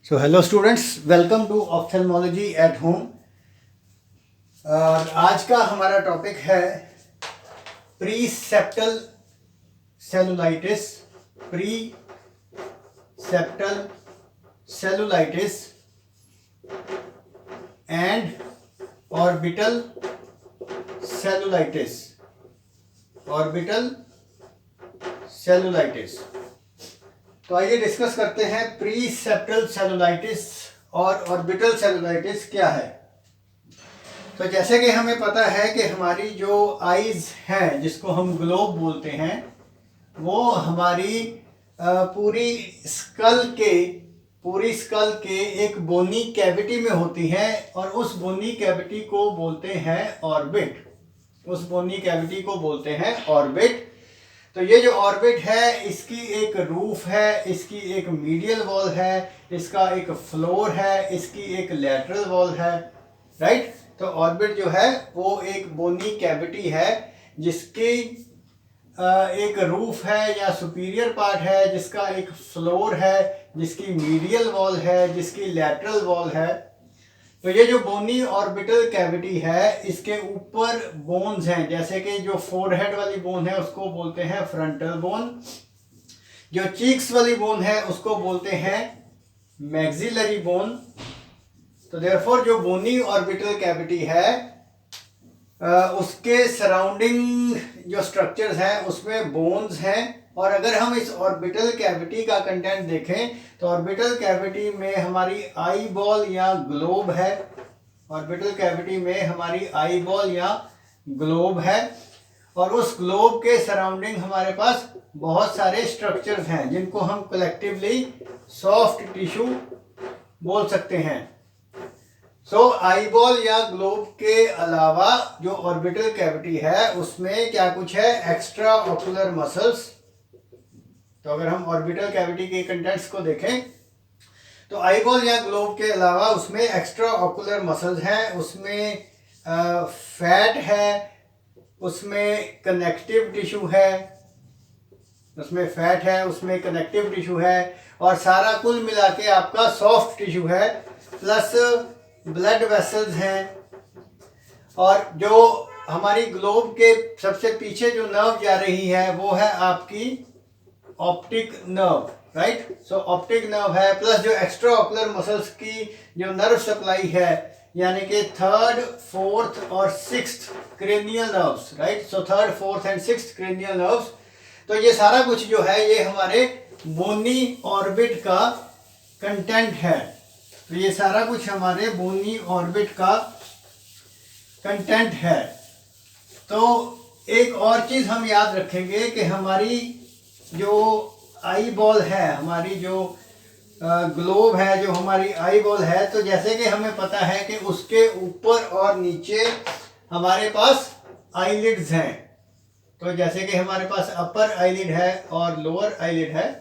So hello students, welcome to ophthalmology at home. और आज का हमारा टॉपिक है pre septal cellulitis. Pre septal cellulitis and orbital cellulitis. Orbital cellulitis. तो आइए डिस्कस करते हैं प्री सेप्टल सेलुलाइटिस और ऑर्बिटल सेलुलाइटिस क्या है। तो जैसे कि हमें पता है कि हमारी जो आईज हैं, जिसको हम ग्लोब बोलते हैं, वो हमारी पूरी स्कल के एक बोनी कैविटी में होती हैं और उस बोनी कैविटी को बोलते हैं ऑर्बिट। उस बोनी कैविटी को बोलते हैं ऑर्बिट। तो ये जो ऑर्बिट है, इसकी एक रूफ है, इसकी एक मीडियल वॉल है, इसका एक फ्लोर है, इसकी एक लैटरल वॉल है, राइट। तो ऑर्बिट जो है वो एक बोनी कैविटी है जिसकी एक रूफ है या सुपीरियर पार्ट है, जिसका एक फ्लोर है, जिसकी मीडियल वॉल है, जिसकी लैटरल वॉल है। तो ये जो बोनी ऑर्बिटल कैविटी है, इसके ऊपर बोन्स हैं, जैसे कि जो फोरहेड वाली बोन है उसको बोलते हैं फ्रंटल बोन, जो चीक्स वाली बोन है उसको बोलते हैं मैक्सिलरी बोन। तो देयरफॉर जो बोनी ऑर्बिटल कैविटी है उसके सराउंडिंग जो स्ट्रक्चर्स हैं उसमें बोन्स हैं। और अगर हम इस ऑर्बिटल कैविटी का कंटेंट देखें तो ऑर्बिटल कैविटी में हमारी आई बॉल या ग्लोब है। ऑर्बिटल कैविटी में हमारी आई बॉल या ग्लोब है और उस ग्लोब के सराउंडिंग हमारे पास बहुत सारे स्ट्रक्चर्स हैं जिनको हम कलेक्टिवली सॉफ्ट टिश्यू बोल सकते हैं। सो आई बॉल या ग्लोब के अलावा जो ऑर्बिटल कैविटी है उसमें क्या कुछ है, एक्स्ट्रा ऑक्यूलर मसल्स। तो अगर हम ऑर्बिटल कैविटी के कंटेंट्स को देखें तो आई बॉल या ग्लोब के अलावा उसमें एक्स्ट्रा ऑक्यूलर मसल्स हैं, उसमें फैट है, उसमें कनेक्टिव टिश्यू है, उसमें फैट है, उसमें कनेक्टिव टिश्यू है और सारा कुल मिला के आपका सॉफ्ट टिश्यू है, प्लस ब्लड वेसल्स हैं। और जो हमारी ग्लोब के सबसे पीछे जो नर्व जा रही है वो है आपकी ऑप्टिक नर्व, राइट। सो ऑप्टिक नर्व है, प्लस जो एक्स्ट्रा ऑक्यूलर मसल्स की जो नर्व सप्लाई है, यानी कि थर्ड, फोर्थ और sixth cranial nerves, right. So third, fourth and sixth cranial nerves. तो ये सारा कुछ जो है ये हमारे बोनी ऑर्बिट का कंटेंट है। तो ये सारा कुछ हमारे बोनी ऑर्बिट का कंटेंट है। तो एक और चीज हम याद रखेंगे कि हमारी जो आई बॉल है, हमारी जो ग्लोब है, जो हमारी आई बॉल है, तो जैसे कि हमें पता है कि उसके ऊपर और नीचे हमारे पास आईलिड्स हैं। तो जैसे कि हमारे पास अपर आईलिड है और लोअर आईलिड है।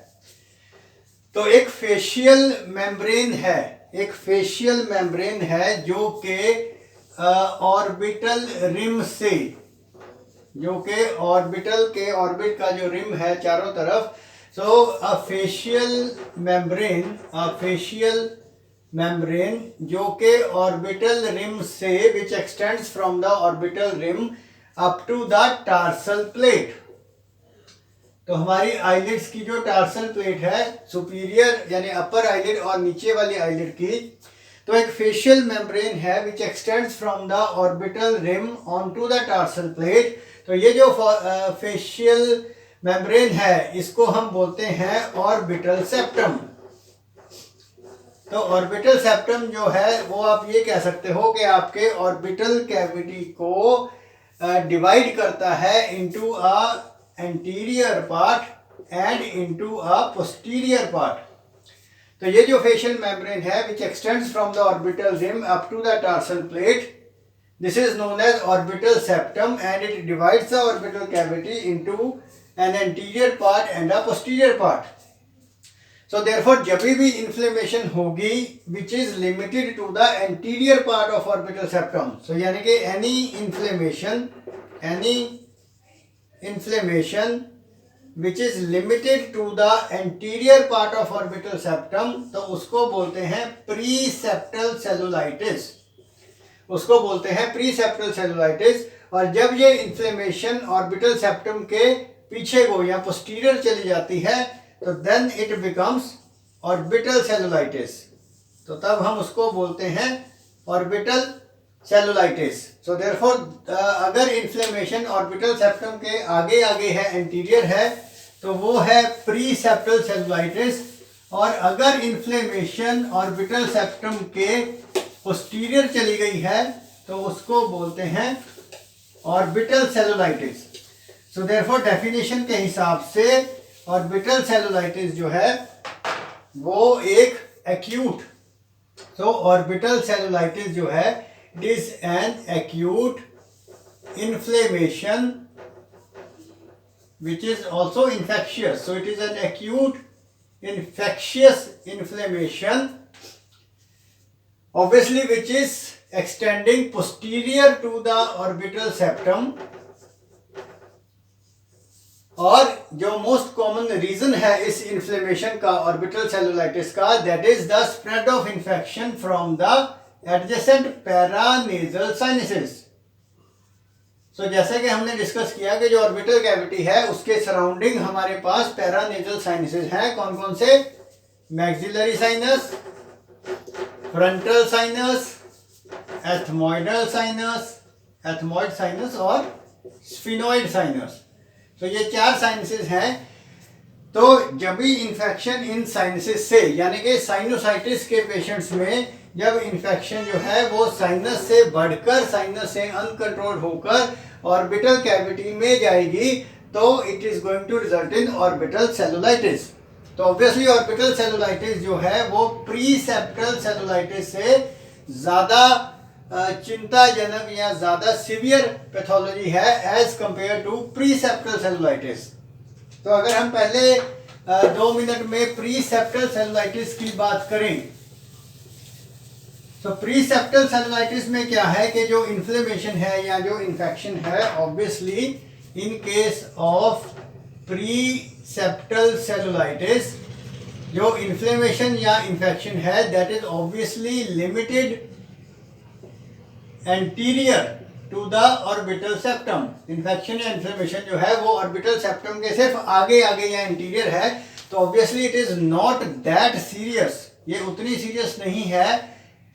तो एक फेशियल मेम्ब्रेन है, एक फेशियल मेम्ब्रेन है जो कि ऑर्बिटल रिम से, जो कि ऑर्बिटल के ऑर्बिट का जो रिम है चारों तरफ, सो अ फेशियल मेम्ब्रेन जो कि ऑर्बिटल रिम से which extends from the orbital rim up to the tarsal plate. तो हमारी आईलिड्स की जो टार्सल प्लेट है, सुपीरियर यानी अपर आईलिड और नीचे वाली आईलिड की, तो एक फेशियल मेम्ब्रेन है which extends from the orbital rim on to the tarsal plate. तो ये जो फेशियल मेम्ब्रेन है इसको हम बोलते हैं ऑर्बिटल सेप्टम। तो ऑर्बिटल सेप्टम जो है वो आप ये कह सकते हो कि आपके ऑर्बिटल कैविटी को डिवाइड करता है into a anterior part and into a posterior part. तो ये जो फेशियल मेम्ब्रेन है which extends from the orbital rim up to the tarsal plate, this is known as orbital septum and it divides the orbital cavity into an anterior part and a posterior part. So therefore जब भी inflammation होगी which is limited to the anterior part of orbital septum, so यानी कि any inflammation which is limited to the anterior part of orbital septum, तो उसको बोलते हैं pre septal cellulitis, उसको बोलते हैं प्री सेप्टल सेलुलाइटिस। और जब ये इन्फ्लेमेशन ऑर्बिटल सेप्टम के पीछे को या पोस्टीरियर चली जाती है तो then it becomes orbital cellulitis, तो तब हम उसको बोलते हैं ऑर्बिटल सेलुलाइटिस। सो देयरफॉर अगर इन्फ्लेमेशन ऑर्बिटल सेप्टम के आगे आगे है, एंटीरियर है, तो वो है प्री सेप्टल सेलुलाइटिस। और अगर इन्फ्लेमेशन ऑर्बिटल सेप्टम के पोस्टीरियर चली गई है तो उसको बोलते हैं orbital cellulitis. So therefore definition के हिसाब से ऑर्बिटल सेलुलाइटिस जो है वो एक एक्यूट, तो ऑर्बिटल सेलुलाइटिस जो है it is an acute inflammation which is also infectious. So it is an acute infectious inflammation, obviously, which is extending posterior to the orbital septum. और जो मोस्ट कॉमन रीजन है इस inflammation का orbital cellulitis का, that is the spread of infection from the adjacent paranasal sinuses. So जैसे कि हमने discuss किया कि जो ऑर्बिटल कैविटी है उसके सराउंडिंग हमारे पास पैरानेजल साइनसेस हैं। कौन कौन से? Maxillary sinus, frontal sinus, ethmoidal sinus, ethmoid sinus और स्फिनोइड साइनस। तो ये 4 साइनसेस हैं। तो जब भी इंफेक्शन इन साइनसेस से, यानी कि साइनोसाइटिस के पेशेंट्स में जब इन्फेक्शन जो है वो साइनस से बढ़कर, साइनस से अनकंट्रोल्ड होकर ऑर्बिटल कैविटी में जाएगी तो it is going to result in orbital cellulitis. तो ऑब्वियसली ऑर्बिटल सेलुलाइटिस जो है वो प्री सेप्टल सेलुलाइटिस से ज़्यादा चिंताजनक या ज़्यादा सीवियर पैथोलॉजी है as compare to pre septal cellulitis. तो अगर हम पहले 2 मिनट में प्री सेप्टल सेलुलाइटिस की बात करें तो प्री सेप्टल सेलुलाइटिस में क्या है कि जो इन्फ्लेमेशन है या जो इन्फेक्शन है, obviously in case of pre septal cellulitis जो इन्फ्लेमेशन या इन्फेक्शन है that is obviously limited anterior to the orbital septum. Infection या इन्फ्लेमेशन जो है वो ऑर्बिटल सेप्टम के सिर्फ आगे आगे या एंटीरियर है, तो obviously it is not that serious, ये उतनी सीरियस नहीं है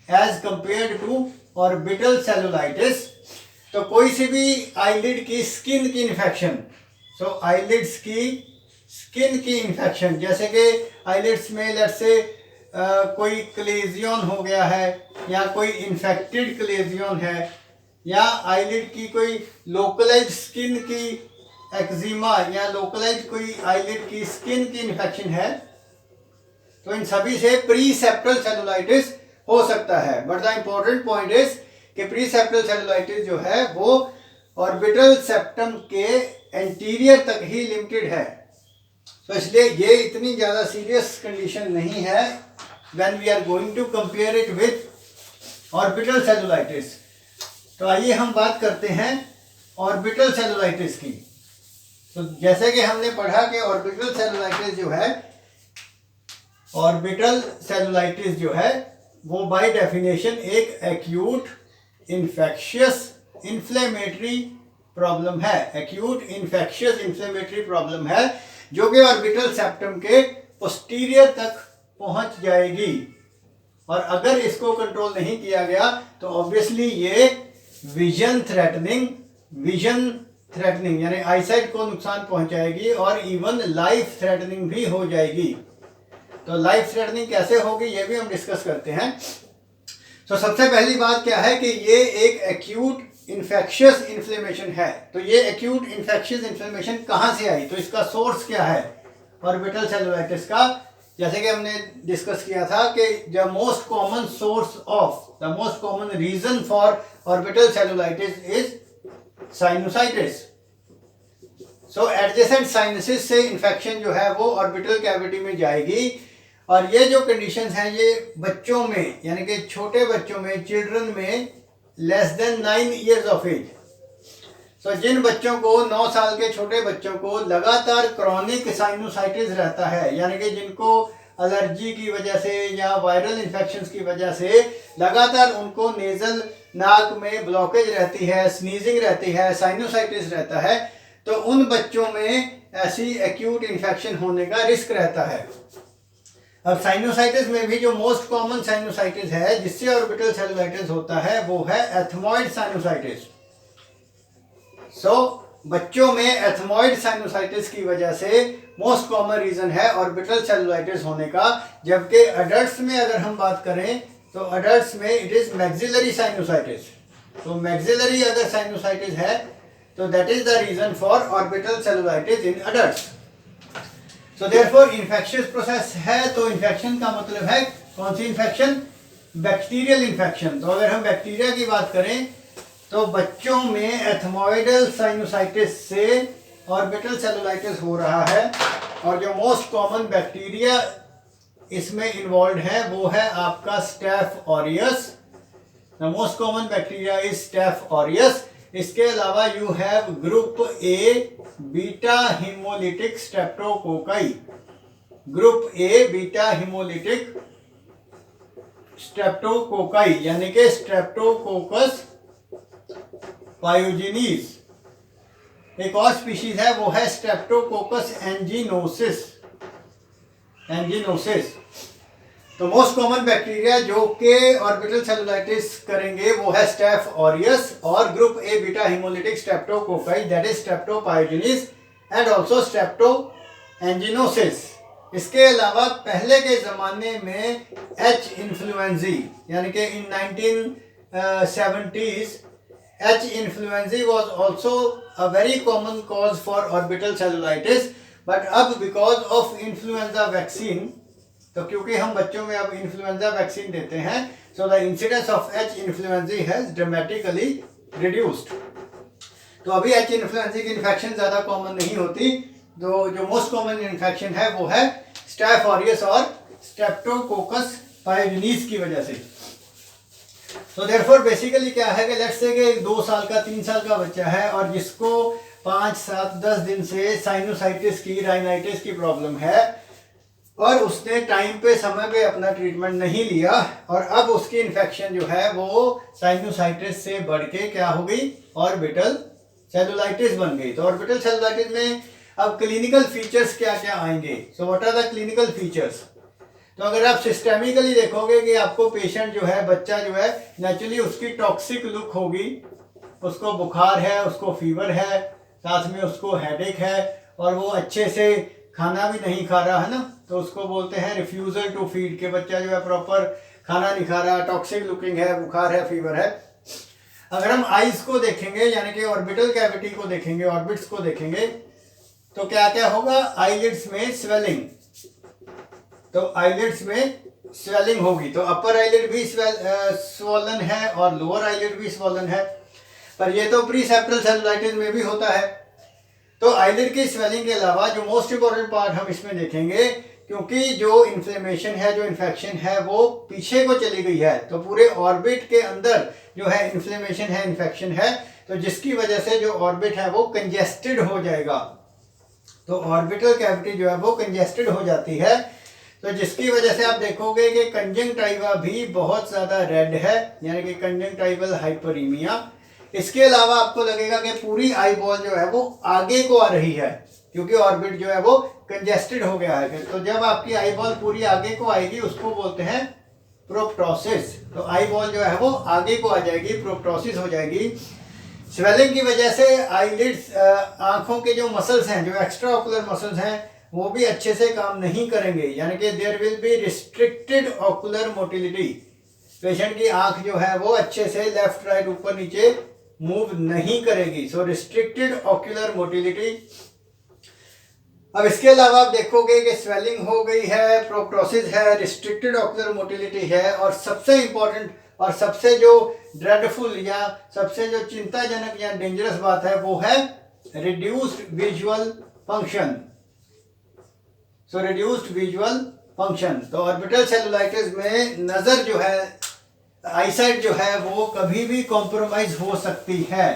as compared to orbital cellulitis. तो कोई सी भी आईलिड की स्किन की इन्फेक्शन, सो आईलिड्स की स्किन की इन्फेक्शन, जैसे कि आईलिड्स में लेट्स से कोई क्लेजियन हो गया है या कोई इन्फेक्टेड क्लेजियन है या आईलिड की कोई लोकलाइज्ड स्किन की एक्जिमा या लोकलाइज्ड कोई आईलिड की स्किन की इन्फेक्शन है, तो इन सभी से प्री सेप्टल सेलुलाइटिस हो सकता है। But the important point is कि प्री सेप्टल सेलुलाइटिस जो है वो ऑर्बिटल सेप्टम के एंटीरियर तक ही लिमिटेड है, तो इसलिए ये इतनी ज़्यादा सीरियस कंडीशन नहीं है when we are going to compare it with orbital cellulitis. तो आइए हम बात करते हैं ऑर्बिटल सेलुलाइटिस की। तो जैसे कि हमने पढ़ा कि ऑर्बिटल सेलुलाइटिस जो है वो बाय डेफिनेशन एक एक्यूट इन्फेक्शियस इन्फ्लेमेटरी प्रॉब्लम है, एक्यूट इन्फेक्शियस इन्फ्लेमेटरी प्रॉब्लम है जो कि ऑर्बिटल सेप्टम के पोस्टीरियर तक पहुंच जाएगी। और अगर इसको कंट्रोल नहीं किया गया तो ऑब्वियसली ये विजन थ्रेटनिंग यानी आईसाइट को नुकसान पहुंचाएगी और इवन लाइफ थ्रेटनिंग भी हो जाएगी। तो लाइफ थ्रेटनिंग कैसे होगी ये भी हम डिस्कस करते हैं। तो सबसे पहली बात क्या है कि ये एक एक्यूट इन्फेक्शियस इन्फ्लेमेशन है। तो ये एक्यूट इन्फेक्शियस इन्फ्लेमेशन कहाँ से आई, तो इसका सोर्स क्या है ऑर्बिटल सेलुलाइटिस का। जैसे कि हमने डिस्कस किया था कि the most common reason for orbital cellulitis is sinusitis. So adjacent sinuses से इन्फेक्शन जो है वो ऑर्बिटल कैविटी में जाएगी। और ये जो कंडीशंस हैं ये बच्चों में यानी कि छोटे बच्चों में, चिल्ड्रन में less than 9 years of age, तो जिन बच्चों को 9 साल के छोटे बच्चों को लगातार क्रॉनिक साइनोसाइटिस रहता है, यानी कि जिनको एलर्जी की वजह से या वायरल इन्फेक्शंस की वजह से लगातार उनको नेजल नाक में ब्लॉकेज रहती है, स्नीजिंग रहती है, साइनोसाइटिस रहता है, तो उन बच्चों में ऐसी एक्यूट इन्फेक्शन होने का रिस्क रहता है। अब साइनोसाइटिस में भी जो मोस्ट कॉमन साइनोसाइटिस है जिससे ऑर्बिटल सेलुलाइटिस होता है वो है एथमॉइड साइनोसाइटिस। बच्चों में एथमॉइड साइनोसाइटिस की वजह से मोस्ट कॉमन रीजन है ऑर्बिटल सेलुलाइटिस होने का। जबकि अडल्ट्स में अगर हम बात करें तो अडल्ट्स में इट इज मैक्सिलरी साइनोसाइटिस। तो मैक्सिलरी अगर साइनोसाइटिस है तो that is the reason for orbital cellulitis in adults. So therefore infectious process है, तो इन्फेक्शन का मतलब है कौन सी इन्फेक्शन? Bacterial infection. तो अगर हम बैक्टीरिया की बात करें तो बच्चों में एथमॉइडल साइनोसाइटिस से ऑर्बिटल सेलुलाइटिस हो रहा है, और जो मोस्ट कॉमन बैक्टीरिया इसमें इन्वॉल्व है वो है आपका staph aureus. The most common bacteria is staph aureus. इसके अलावा you have group A beta haemolytic streptococci. Group A beta haemolytic streptococci यानी कि स्ट्रेप्टोकोकस पायोजेनिस। एक और स्पीशीज है वो है स्ट्रेप्टोकोकस एंजिनोसिस। तो मोस्ट कॉमन बैक्टीरिया जो कि ऑर्बिटल सेलुलाइटिस करेंगे वो है स्टेफ ऑरियस और group A beta haemolytic streptococci that is streptopyogenes and also strepto anginosus. इसके अलावा पहले के ज़माने में एच इन्फ्लुएंजी यानी कि इन 1970s H. influenzae was also a very common cause for orbital cellulitis, but अब because of influenza vaccine, तो क्योंकि हम बच्चों में अब इन्फ्लुएंजा वैक्सीन देते हैं, so the incidence of H. influenzae has dramatically reduced। तो अभी H. influenzae की इन्फेक्शन ज़्यादा कॉमन नहीं होती। तो जो मोस्ट कॉमन इन्फेक्शन है वो है स्टेफ ऑरियस और स्ट्रेप्टोकोकस पायोजेनिस की वजह से। तो देयरफॉर बेसिकली क्या है कि लेट्स से कि 2 साल का 3 साल का बच्चा है और जिसको 5, 7, 10 दिन से साइनोसाइटिस की राइनाइटिस की प्रॉब्लम है और उसने टाइम पे समय पे अपना ट्रीटमेंट नहीं लिया और अब उसकी इन्फेक्शन जो है वो साइनोसाइटिस से बढ़ के क्या हो गई? ऑर्बिटल सेलुलाइटिस बन गई। तो ऑर्बिटल सेलुलाइटिस में अब क्लिनिकल फीचर्स क्या क्या आएंगे? So what are the clinical features? तो अगर आप सिस्टेमिकली देखोगे कि आपको पेशेंट जो है, बच्चा जो है, नेचुरली उसकी टॉक्सिक लुक होगी, उसको बुखार है, उसको फीवर है, साथ में उसको हेडेक है और वो अच्छे से खाना भी नहीं खा रहा है ना, तो उसको बोलते हैं रिफ्यूजल टू फीड के बच्चा जो है प्रॉपर खाना नहीं खा रहा, टॉक्सिक लुकिंग है, बुखार है, फीवर है। अगर हम आइज को देखेंगे यानी कि ऑर्बिटल कैविटी को देखेंगे, ऑर्बिट्स को देखेंगे, तो क्या क्या होगा? आईलिड्स में स्वेलिंग। तो आईलिड्स में स्वेलिंग होगी। तो अपर आईलिड भी स्वॉलन है और लोअर आईलिड भी स्वॉलन है, पर ये तो प्री सेप्टल सेलुलाइटिस में भी होता है। तो आईलिड की स्वेलिंग के अलावा जो मोस्ट इंपॉर्टेंट पार्ट हम इसमें देखेंगे, क्योंकि जो इन्फ्लेमेशन है, जो इन्फेक्शन है वो पीछे को चली गई है, तो पूरे ऑर्बिट के अंदर जो है इन्फ्लेमेशन है, इन्फेक्शन है, तो जिसकी वजह से जो ऑर्बिट है वो कंजेस्टेड हो जाएगा। तो ऑर्बिटल कैविटी जो है वो कंजेस्टेड हो जाती है, तो जिसकी वजह से आप देखोगे कि कंजंक्टिवा भी बहुत ज़्यादा रेड है, यानी कि कंजंक्टिवल हाइपरीमिया। इसके अलावा आपको लगेगा कि पूरी आई बॉल जो है वो आगे को आ रही है, क्योंकि ऑर्बिट जो है वो कंजेस्टेड हो गया है। तो जब आपकी आई बॉल पूरी आगे को आएगी उसको बोलते हैं प्रोप्टोसिस। तो आई बॉल जो है वो आगे को आ जाएगी, प्रोप्टोसिस हो जाएगी। स्वेलिंग की वजह से आईलिड्स, आंखों के जो मसल्स हैं, जो एक्स्ट्रा ऑकुलर मसल्स हैं, वो भी अच्छे से काम नहीं करेंगे, यानी कि there will be restricted ocular motility. Patient की आंख जो है वो अच्छे से लेफ्ट राइट ऊपर नीचे मूव नहीं करेगी। सो रिस्ट्रिक्टेड ऑकुलर मोटिलिटी। अब इसके अलावा आप देखोगे कि स्वेलिंग हो गई है, प्रोप्टोसिस है, रिस्ट्रिक्टेड ऑकुलर मोटिलिटी है, और सबसे इंपॉर्टेंट और सबसे जो ड्रेडफुल या सबसे जो चिंताजनक या डेंजरस बात है वो है रिड्यूस्ड विजुअल फंक्शन। सो रिड्यूस्ड विजुअल फंक्शन। तो ऑर्बिटल सेलुलाइटिस में नज़र जो है, आईसाइट जो है वो कभी भी कॉम्प्रोमाइज हो सकती है।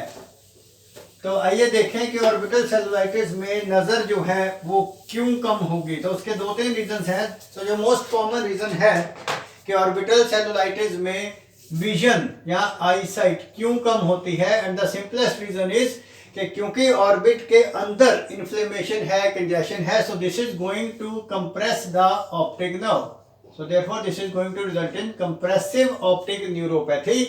तो आइए देखें कि ऑर्बिटल सेलुलाइटिस में नज़र जो है वो क्यों कम होगी। तो उसके 2-3 रीजंस हैं। तो जो मोस्ट कॉमन रीज़न है कि ऑर्बिटल सेलुलाइटिस में विजन या आई साइट क्यों कम होती है, and the simplest reason is कि क्योंकि ऑर्बिट के अंदर इन्फ्लेमेशन है, कंजेशन है, so this is going to compress the optic nerve, so therefore this is going to result in compressive optic neuropathy,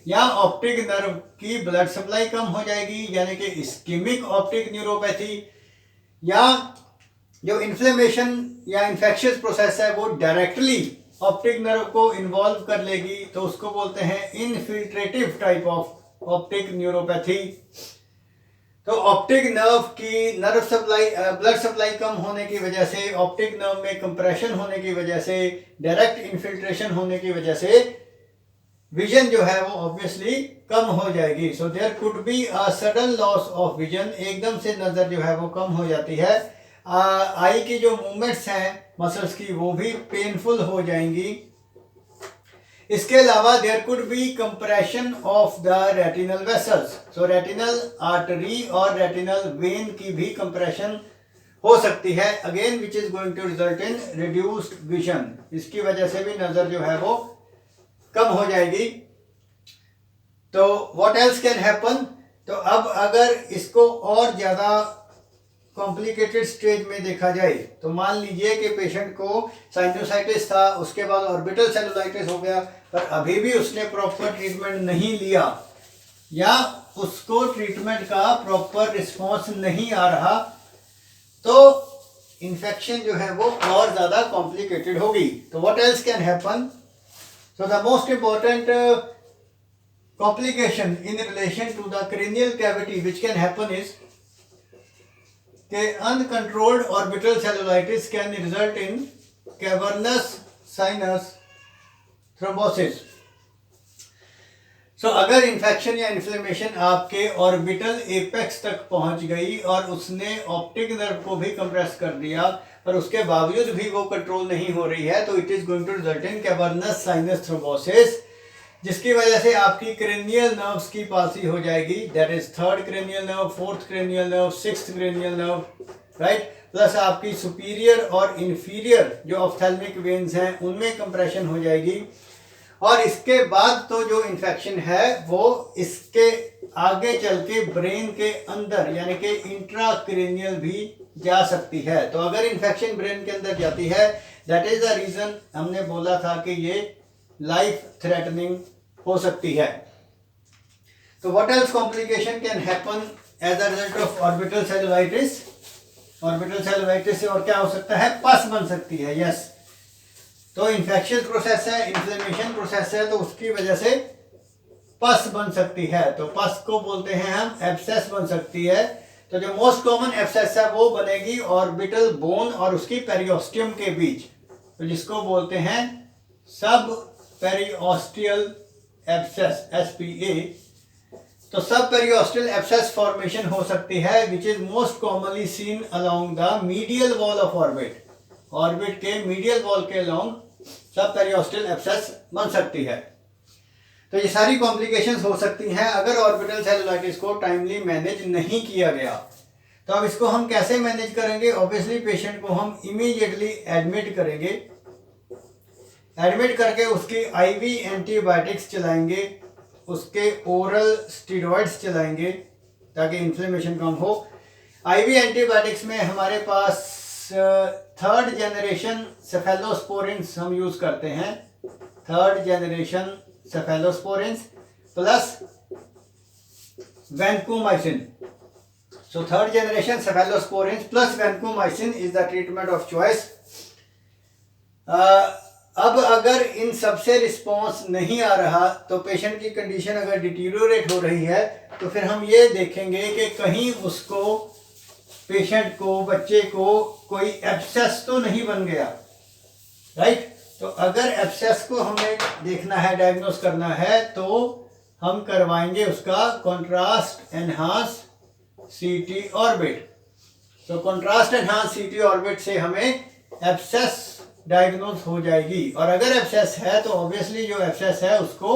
या ऑप्टिक नर्व की ब्लड सप्लाई कम हो जाएगी यानी कि इस्केमिक ऑप्टिक न्यूरोपैथी, या जो इन्फ्लेमेशन या इन्फेक्शियस प्रोसेस है वो डायरेक्टली ऑप्टिक नर्व को इन्वॉल्व कर लेगी, तो उसको बोलते हैं इनफिल्ट्रेटिव टाइप ऑफ ऑप्टिक न्यूरोपैथी। तो ऑप्टिक नर्व की नर्व सप्लाई, ब्लड सप्लाई कम होने की वजह से, ऑप्टिक नर्व में कंप्रेशन होने की वजह से, डायरेक्ट इन्फिल्ट्रेशन होने की वजह से विजन जो है वो ऑब्वियसली कम हो जाएगी। So there could be a sudden loss of vision, एकदम से नजर जो है वो कम हो जाती है। आई की जो मूवमेंट्स हैं मसल्स की वो भी पेनफुल हो जाएंगी। इसके अलावा there could be compression of the retinal vessels, so retinal artery और रेटिनल वेन की भी कंप्रेशन हो सकती है, again which is going to result in reduced vision. इसकी वजह से भी नजर जो है वो कम हो जाएगी। तो व्हाट एल्स कैन हैपन, तो अब अगर इसको और ज्यादा कॉम्प्लिकेटेड स्टेज में देखा जाए तो मान लीजिए कि पेशेंट को साइनोसाइटिस था, उसके बाद ऑर्बिटल सेलुलाइटिस हो गया, पर अभी भी उसने प्रॉपर ट्रीटमेंट नहीं लिया या उसको ट्रीटमेंट का प्रॉपर रिस्पॉन्स नहीं आ रहा, तो इन्फेक्शन जो है वो और ज़्यादा कॉम्प्लिकेटेड होगी। तो what else can happen, so the most important complication in relation to the cranial cavity which can happen is uncontrolled orbital cellulitis can result in cavernous sinus thrombosis. So अगर infection या inflammation आपके orbital apex तक पहुंच गई और उसने optic nerve को भी कंप्रेस कर दिया, पर उसके बावजूद भी वो कंट्रोल नहीं हो रही है, तो it is going to result in cavernous sinus thrombosis, जिसकी वजह से आपकी क्रेनियल नर्व्स की पाल्सी हो जाएगी, that is 3rd cranial nerve, 4th cranial nerve, 6th cranial nerve, right. Plus आपकी सुपीरियर और इंफीरियर जो ऑप्थेल्मिक वेन्स हैं उनमें कंप्रेशन हो जाएगी, और इसके बाद तो जो इन्फेक्शन है वो इसके आगे चल के ब्रेन के अंदर यानी कि इंट्राक्रेनियल भी जा सकती है। तो अगर इन्फेक्शन ब्रेन के अंदर जाती है, दैट इज द रीजन हमने बोला था कि ये लाइफ थ्रेटनिंग हो सकती है। तो what else complication can happen as a result of orbital cellulitis, orbital cellulitis से और क्या हो सकता है, पस बन सकती है, यस। तो इन्फेक्शियस प्रोसेस है, इन्फ्लेमेशन प्रोसेस है, तो उसकी वजह से पस बन सकती है, तो पस को बोलते हैं हम एब्सेस बन सकती है। तो जो मोस्ट कॉमन एब्सेस है वो बनेगी ऑर्बिटल बोन और उसकी पेरियोस्टियम के बीच, तो जिसको बोलते हैं सब पेरियोस्टियल एब्सेस, SPA। तो सब पेरियोस्टियल एब्सेस फॉर्मेशन हो सकती है which is most commonly seen along the medial wall of orbit, orbit के मीडियल वॉल के अलोंग सब पेरियोस्टियल एब्सेस बन सकती है। तो ये सारी कॉम्प्लिकेशंस हो सकती हैं अगर ऑर्बिटल सेलुलाइटिस को टाइमली मैनेज नहीं किया गया। तो अब इसको हम कैसे मैनेज करेंगे, ऑब्वियसली पेशेंट को हम इमीडिएटली एडमिट करेंगे, एडमिट करके उसकी IV एंटीबायोटिक्स चलाएंगे, उसके ओरल स्टीरॉइड्स चलाएंगे ताकि इन्फ्लेमेशन कम हो। IV एंटीबायोटिक्स में हमारे पास 3rd जनरेशन सेफेलोस्पोरिन्स हम यूज़ करते हैं, 3rd generation cephalosporins plus vancomycin. So 3rd generation cephalosporins plus vancomycin is the treatment of choice. अब अगर इन सबसे रिस्पॉन्स नहीं आ रहा तो पेशेंट की कंडीशन अगर डिटीरियोरेट हो रही है तो फिर हम ये देखेंगे कि कहीं उसको, पेशेंट को, बच्चे को कोई एब्सेस तो नहीं बन गया, राइट। तो अगर एब्सेस को हमें देखना है, डायग्नोस करना है, तो हम करवाएंगे उसका कॉन्ट्रास्ट एनहांस CT ऑर्बिट। तो कॉन्ट्रास्ट एनहांस CT ऑर्बिट से हमें एब्सेस डायग्नोस हो जाएगी, और अगर एब्सेस है तो ऑब्वियसली जो एब्सेस है उसको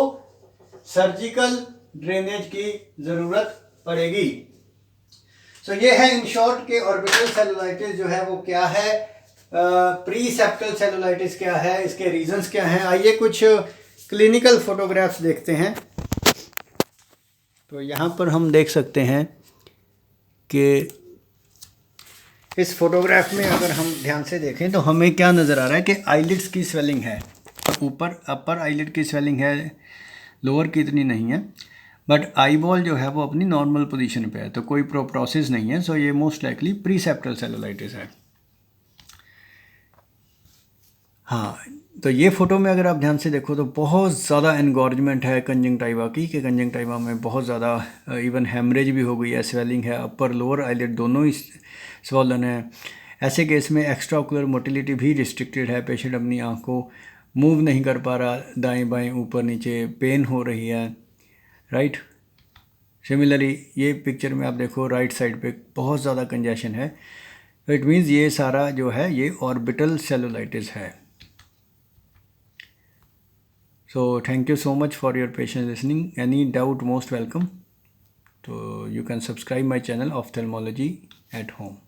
सर्जिकल ड्रेनेज की ज़रूरत पड़ेगी। सो ये है इन शॉर्ट के ऑर्बिटल सेलुलाइटिस जो है वो क्या है, प्री सेप्टल सेलुलाइटिस क्या है, इसके रीजंस क्या हैं। आइए कुछ क्लिनिकल फोटोग्राफ्स देखते हैं। तो यहाँ पर हम देख सकते हैं कि इस फोटोग्राफ में अगर हम ध्यान से देखें तो हमें क्या नज़र आ रहा है कि आईलिड्स की स्वेलिंग है, ऊपर अपर आईलिड की स्वेलिंग है, लोअर की इतनी नहीं है, बट आई बॉल जो है वो अपनी नॉर्मल पोजीशन पे है, तो कोई प्रोसेस नहीं है। सो ये मोस्ट लाइकली प्रीसेप्टल सेलुलाइटिस है। हाँ, तो ये फ़ोटो में अगर आप ध्यान से देखो तो बहुत ज़्यादा एनगॉर्जमेंट है कंजंक्टिवा की, कि कंजंक्टिवा में बहुत ज़्यादा इवन हेमरेज भी हो गई है, स्वेलिंग है, अपर लोअर आईलिड दोनों ही स्वॉलन है। ऐसे केस में एक्स्ट्रा ऑकुलर मोटिलिटी भी रिस्ट्रिक्टेड है, पेशेंट अपनी आँख को मूव नहीं कर पा रहा, दाएं बाएं ऊपर नीचे, पेन हो रही है, राइट। सिमिलरली ये पिक्चर में आप देखो राइट साइड पे बहुत ज़्यादा कंजेशन है, तो इट मीन्स ये सारा जो है ये ऑर्बिटल सेलुलाइटिस है। So thank you so much for your patient listening. Any doubt, most welcome. So you can subscribe my channel Ophthalmology at Home.